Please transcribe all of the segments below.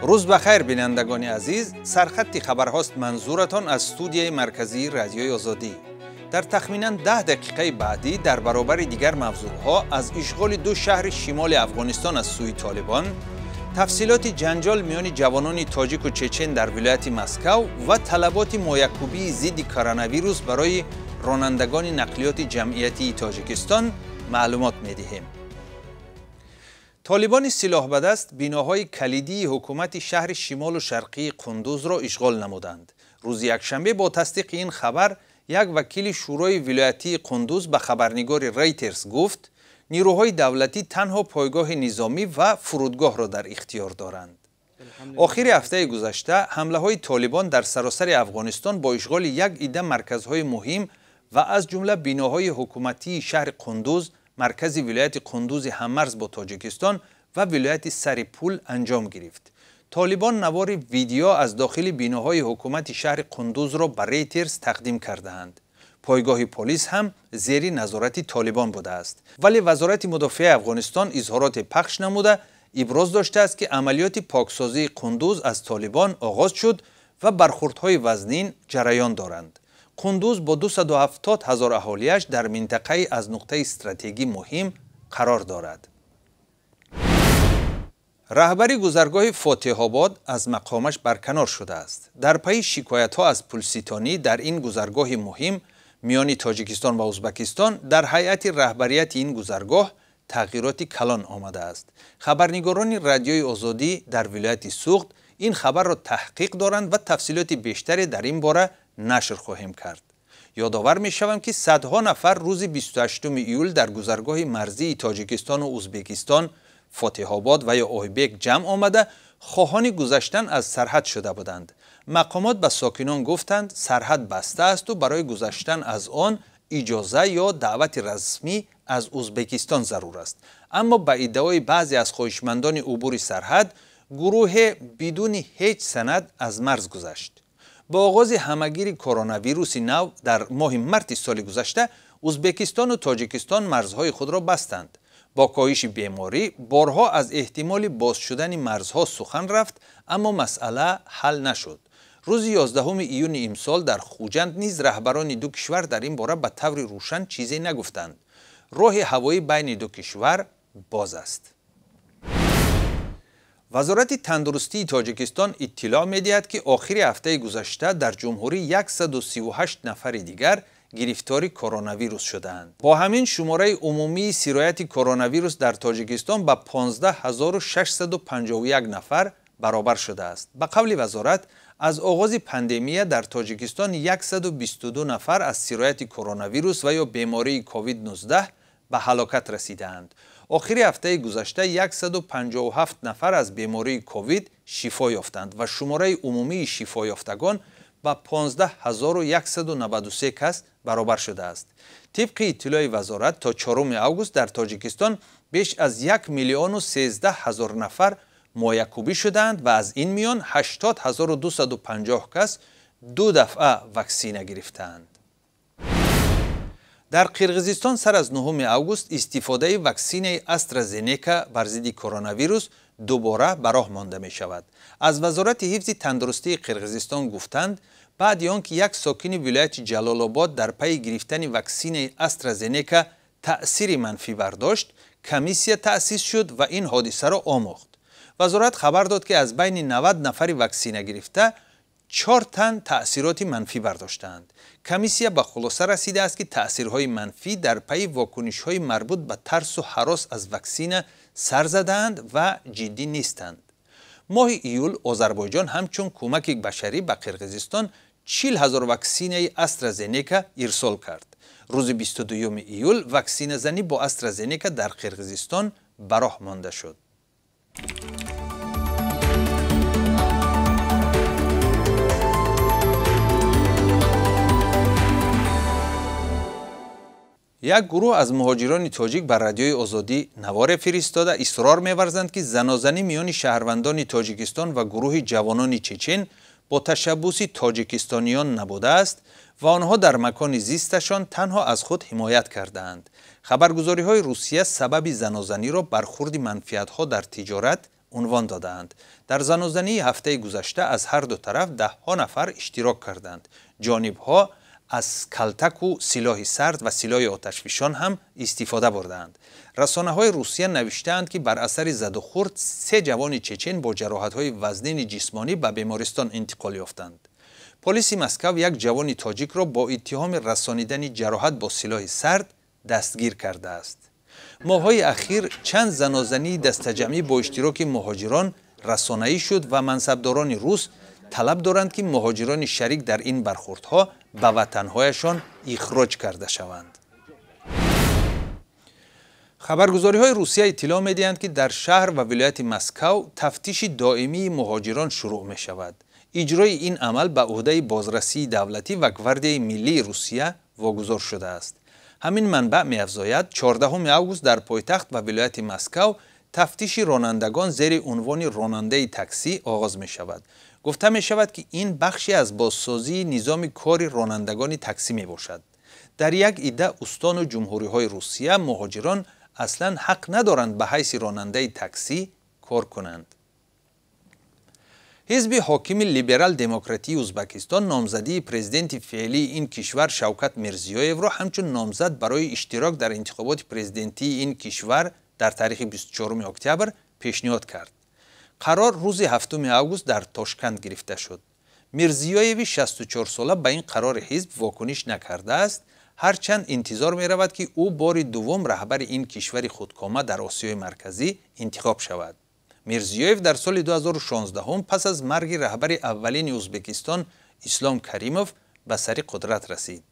روز بخیر بینندگان عزیز، سرخط خبرهاست منظورتان از استودیوی مرکزی رادیوی آزادی. در تخمینا 10 دقیقه بعدی در برابر دیگر موضوعها از اشغال 2 شهر شمال افغانستان از سوی طالبان، تفصیلات جنجال میان جوانان تاجیک و چچن در ولایت مسکو و طلبات مایکوبی ضد کرونا ویروس برای رانندگان نقلیات جمعیتی تاجیکستان معلومات می‌دهیم. طالبان سلاح به دست بناهای کلیدی حکومت شهر شمال و شرقی قندوز را اشغال نمودند. روز یکشنبه با تصدیق این خبر، یک وکیل شورای ولایتی قندوز به خبرنگار ریترز گفت نیروهای دولتی تنها پایگاه نظامی و فرودگاه را در اختیار دارند. آخر هفته گذشته حمله های طالبان در سراسر افغانستان با اشغال یک عده مرکزهای مهم و از جمله بناهای حکومتی شهر قندوز، مرکز ولایت قندوز هممرز با تاجیکستان و ولایت سرپول انجام گرفت. طالبان نوار ویدیو از داخل بناهای حکومت شهر قندوز را به ریترز تقدیم کرده‌اند. پایگاه پلیس هم زیر نظارت طالبان بوده است. ولی وزارت مدافع افغانستان اظهارات پخش نموده ابراز داشته است که عملیات پاکسازی قندوز از طالبان آغاز شد و برخوردهای وزنین جریان دارند. قندوز با 270,000 اهالیش در منطقه از نقطه استراتژی مهم قرار دارد. رهبری گذرگاه فاتح آباد از مقامش برکنار شده است. در پی شکایت‌ها از پولستانی در این گذرگاه مهم میان تاجیکستان و ازبکستان، در هیئت رهبریت این گذرگاه تغییرات کلان آمده است. خبرنگاران رادیوی آزادی در ولایت سوخت این خبر را تحقیق دارند و تفصیلات بیشتری در این باره نشر خواهیم کرد. یادآور می‌شوم که صدها نفر روز 28 ایول در گذرگاه مرزی تاجیکستان و ازبکستان فاتح آباد و یا اویبک جمع آمده خواهان گذشتن از سرحد شده بودند. مقامات به ساکنان گفتند سرحد بسته است و برای گذشتن از آن اجازه یا دعوت رسمی از ازبکستان ضرور است. اما به ادعای بعضی از خواهشمندان عبور سرحد، گروه بدون هیچ سند از مرز گذشت. با آغاز همهگیری کرونا ویروس نو در ماه مارس سال گذشته، ازبکستان و تاجیکستان مرزهای خود را بستند. با کاهش بیماری بارها از احتمال باز شدن مرزها سخن رفت، اما مسئله حل نشد. روز 11 ایون امسال در خوجند نیز رهبران دو کشور در این باره به طور روشن چیزی نگفتند. راه هوایی بین دو کشور باز است. وزارت تندرستی تاجیکستان اطلاع می‌دهد که آخر هفته گذشته در جمهوری 138 نفر دیگر گرفتار کرونا ویروس شدند. با همین شماره عمومی سرایت کرونا ویروس در تاجیکستان به 15651 نفر برابر شده است. به قول وزارت، از آغاز پاندمی در تاجیکستان 122 نفر از سرایت کرونا ویروس و یا بیماری کووید 19 به هلاکت رسیدند. آخر هفته گذشته 157 نفر از بیماری کووید شفا یافتند و شماره عمومی شفا یافتگان به 15193 کس برابر شده است. طبق اطلاع وزارت تا 4 اوگوست در تاجیکستان بیش از 1,013,000 نفر مایکوبی شدند و از این میان 80,250 کس 2 دفعه واکسینه گرفتند. در قرقیزستان سر از 9 اوگوست استفاده واکسین استرازنیکا بر ضد کرونا ویروس دوباره به راه مانده می شود. از وزارت حفظ تندرستی قرقیزستان گفتند بعد آنکه یک ساکن ولایت جلال آباد در پی گرفتن واکسین استرازنیکا تأثیر منفی برداشت، کمیسیه تأسیس شد و این حادثه را آموخت. وزارت خبر داد که از بین 90 نفر واکسینه گرفته 4 تن تأثیرات منفی برداشتند. کمیسیه به خلاصه رسیده است که تأثیرهای منفی در پی واکنش‌های مربوط به ترس و هراس از واکسینه سر زدند و جدی نیستند. ماه ایول آذربایجان همچون کمک بشری به قرقیزستان 40,000 واکسین استرازنیکا ارسال کرد. روز 22 ایول واکسینه زنی با استرازنیکا در قرقیزستان به راه مانده شد. یک گروه از مهاجران تاجیک بر رادیوی آزادی نوار فرستاده اصرار می‌ورزند که زنازنی میان شهروندان تاجیکستان و گروه جوانان چچن با تشبوس تاجیکستانیان نبوده است و آنها در مکان زیستشان تنها از خود حمایت کردند. خبرگزاری‌های روسیه سبب زنازنی را برخورد منفعت‌ها در تجارت عنوان دادند. در زنازنی هفته گذشته از هر دو طرف ده‌ها نفر اشتراک کردند. جانب‌ها از کلتک و سلاح سرد و سلاح آتشفشان هم استفاده بردند. رسانه‌های روسیه نوشتند که بر اثر زد و خورد 3 جوان چچن با جراحت‌های وزنین جسمانی به بیمارستان انتقال یافتند. پلیس مسکو یک جوان تاجیک را با اتهام رسانیدن جراحت با سلاح سرد دستگیر کرده است. ماه‌های اخیر چند زنازنی دسته‌جمعی با اشتراک مهاجران رسانه‌ای شد و منصبداران روس طلب دارند که مهاجران شریک در این برخوردها به وطنهایشان اخراج کرده شوند. خبرگزاری‌های روسیه اطلاع می‌دهند که در شهر و ولایت مسکو تفتیش دائمی مهاجران شروع می‌شود. اجرای این عمل به عهده بازرسی دولتی و گواردیای ملی روسیه واگذار شده است. همین منبع می‌افزاید 14 آگوست در پایتخت و ولایت مسکو تفتیش رانندگان زیر عنوان راننده تاکسی آغاز می‌شود. گفته می‌شود که این بخشی از بازسازی نظام کار رانندگان تاکسی میباشد. در یک عده استان و جمهوری‌های روسیه مهاجران اصلاً حق ندارند به حیث راننده تاکسی کار کنند. حزب حاکم لیبرال دموکراتی ازبکستان نامزدی پرزیدنت فعلی این کشور شوکت میرزیویو را همچون نامزد برای اشتراک در انتخابات پرزیدنتی این کشور در تاریخ 24 اکتبر پیشنهاد کرد. قرار روز 7 آگوست در تاشکند گرفته شد. میرزیویو 64 ساله به این قرار حزب واکنش نکرده است، هرچند انتظار می رود که او بار دوم رهبر این کشور خودکامه در آسیای مرکزی انتخاب شود. میرزیویو در سال 2016 پس از مرگ رهبر اولین ازبکستان اسلام کریموف به سر قدرت رسید.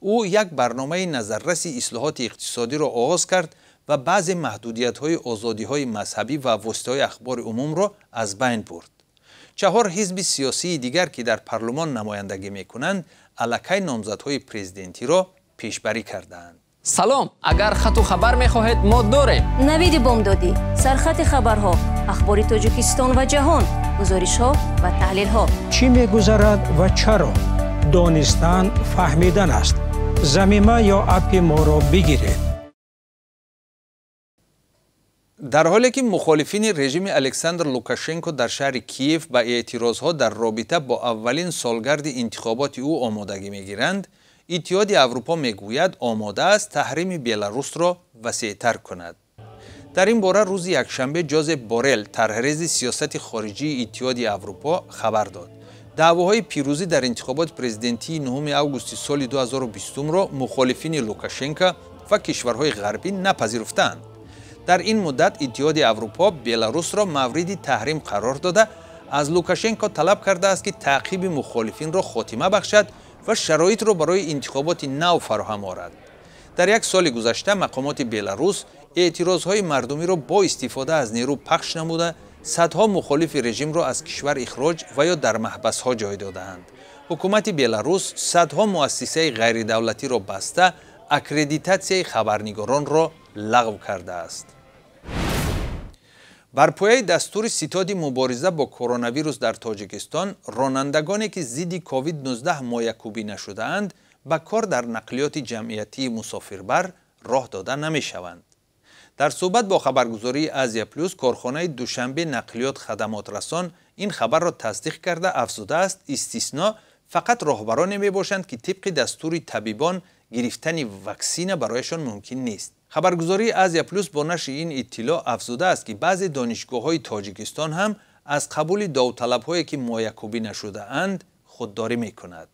او یک برنامه نظررس اصلاحات اقتصادی را آغاز کرد و بعضی محدودیت‌های آزادی‌های مذهبی و واسطه‌های اخبار عموم را از بین برد. 4 حزب سیاسی دیگر که در پارلمان نمایندگی می‌کنند، علیه نامزدهای پرزیدنتی را پیشبری کردند. سلام، اگر خط و خبر می‌خواهید ما داریم. نوید بامدادی، سرخط خبرها، اخبار تاجیکستان و جهان، گزارش‌ها و تحلیل‌ها. چی می‌گذرد و چرا؟ دانستن فهمیدن است. ضمیمه یا اپ ما را بگیرید. در حالی که مخالفین رژیم الکساندر لوکاشنکو در شهر کیف به اعتراضها در رابطه با اولین سالگرد انتخابات او آمادگی می‌گیرند، اتحاد اروپا میگوید آماده است تحریم بلاروس را وسیع‌تر کند. در این باره روز یکشنبه جوزپ بورل، طرحریز سیاست خارجی اتحاد اروپا خبر داد. دعواهای پیروزی در انتخابات پرزیدنتی 9 آگوست سال 2020 را مخالفین لوکاشنکو و کشورهای غربی نپذیرفتند. در این مدت اتحاد اروپا بلاروس را مورد تحریم قرار داده، از لوکاشنکو طلب کرده است که تعقیب مخالفین را خاتمه بخشد و شرایط را برای انتخابات نو فراهم آورد. در یک سال گذشته مقامات بلاروس اعتراضهای مردمی را با استفاده از نیرو پخش نموده، صدها مخالف رژیم را از کشور اخراج و یا در محبس‌ها جای داده‌اند. حکومت بلاروس صدها مؤسسه غیر دولتی را بسته، اکریدیتاسیون خبرنگاران را لغو کرده است. بر پایه دستور ستاد مبارزه با کرونا ویروس در تاجیکستان، رانندگانی که ضد کووید 19 مایع‌کوبی نشده‌اند به کار در نقلیات جمعیتی مسافربر راه داده نمی‌شوند. در صحبت با خبرگزاری آزیا پلوس، کارخانه دوشنبه نقلیات خدمات رسان این خبر را تصدیق کرده افزوده است استثنا فقط راهبران میباشند که طبق دستور طبیبان گرفتن واکسن برایشان ممکن نیست. خبرگزاری آزیا پلوس با نشر این اطلاع افزوده است که بعضی دانشگاه‌های تاجیکستان هم از قبول داوطلب‌هایی که مایع‌کوبی نشده اند خودداری می‌کند.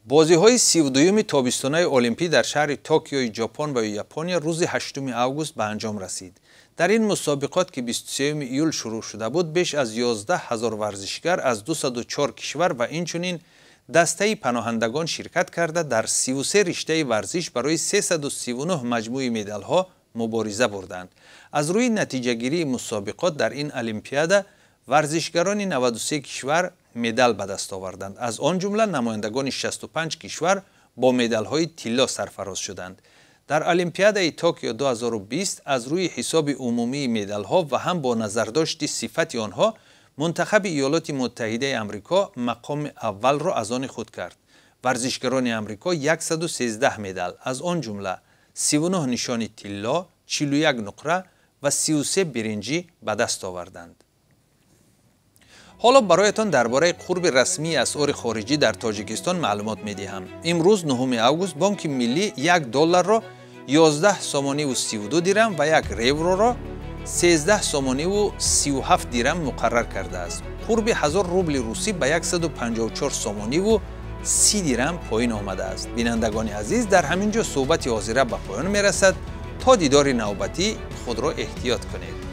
بازی‌های 32 تابستانه المپی در شهر توکیو ژاپن و ژاپنیا روز 8 آگوست به انجام رسید. در این مسابقات که 23 ایول شروع شده بود، بیش از 11,000 ورزشگر از 204 کشور و اینچنین دسته پناهندگان شرکت کرده در 33 رشته ورزش برای 339 مجموعه مدال‌ها مبارزه بردند. از روی نتیجه‌گیری مسابقات در این المپیاده ورزشگران 93 کشور مدال به دست آوردند. از آن جمله نمایندگان 65 کشور با مدال‌های طلا سرفراز شدند. در المپیادای توکیو 2020 از روی حساب عمومی مدال‌ها و هم با نظرداشت صفت آنها منتخب ایالات متحده آمریکا مقام اول را از آن خود کرد. ورزشگران آمریکا 113 مدال از آن جمله 39 نشان طلا، 41 نقره و 33 برنجی به دست آوردند. حالا برایتان درباره قرب رسمی اسعار خارجی در تاجیکستان معلومات می‌دهم. امروز 9 اوگوست بانک ملی $1 را 11 سومانی و 32 درم و یک ریورو را 13 سومانی و 37 درم مقرر کرده است. قرب 1000 روبل روسی به 154 سومانی و 30 درم پایین آمده است. بینندگان عزیز، در همینجا صحبت حاضره به پایان میرسد. تا دیدار نوبتی خود را احتیاط کنید.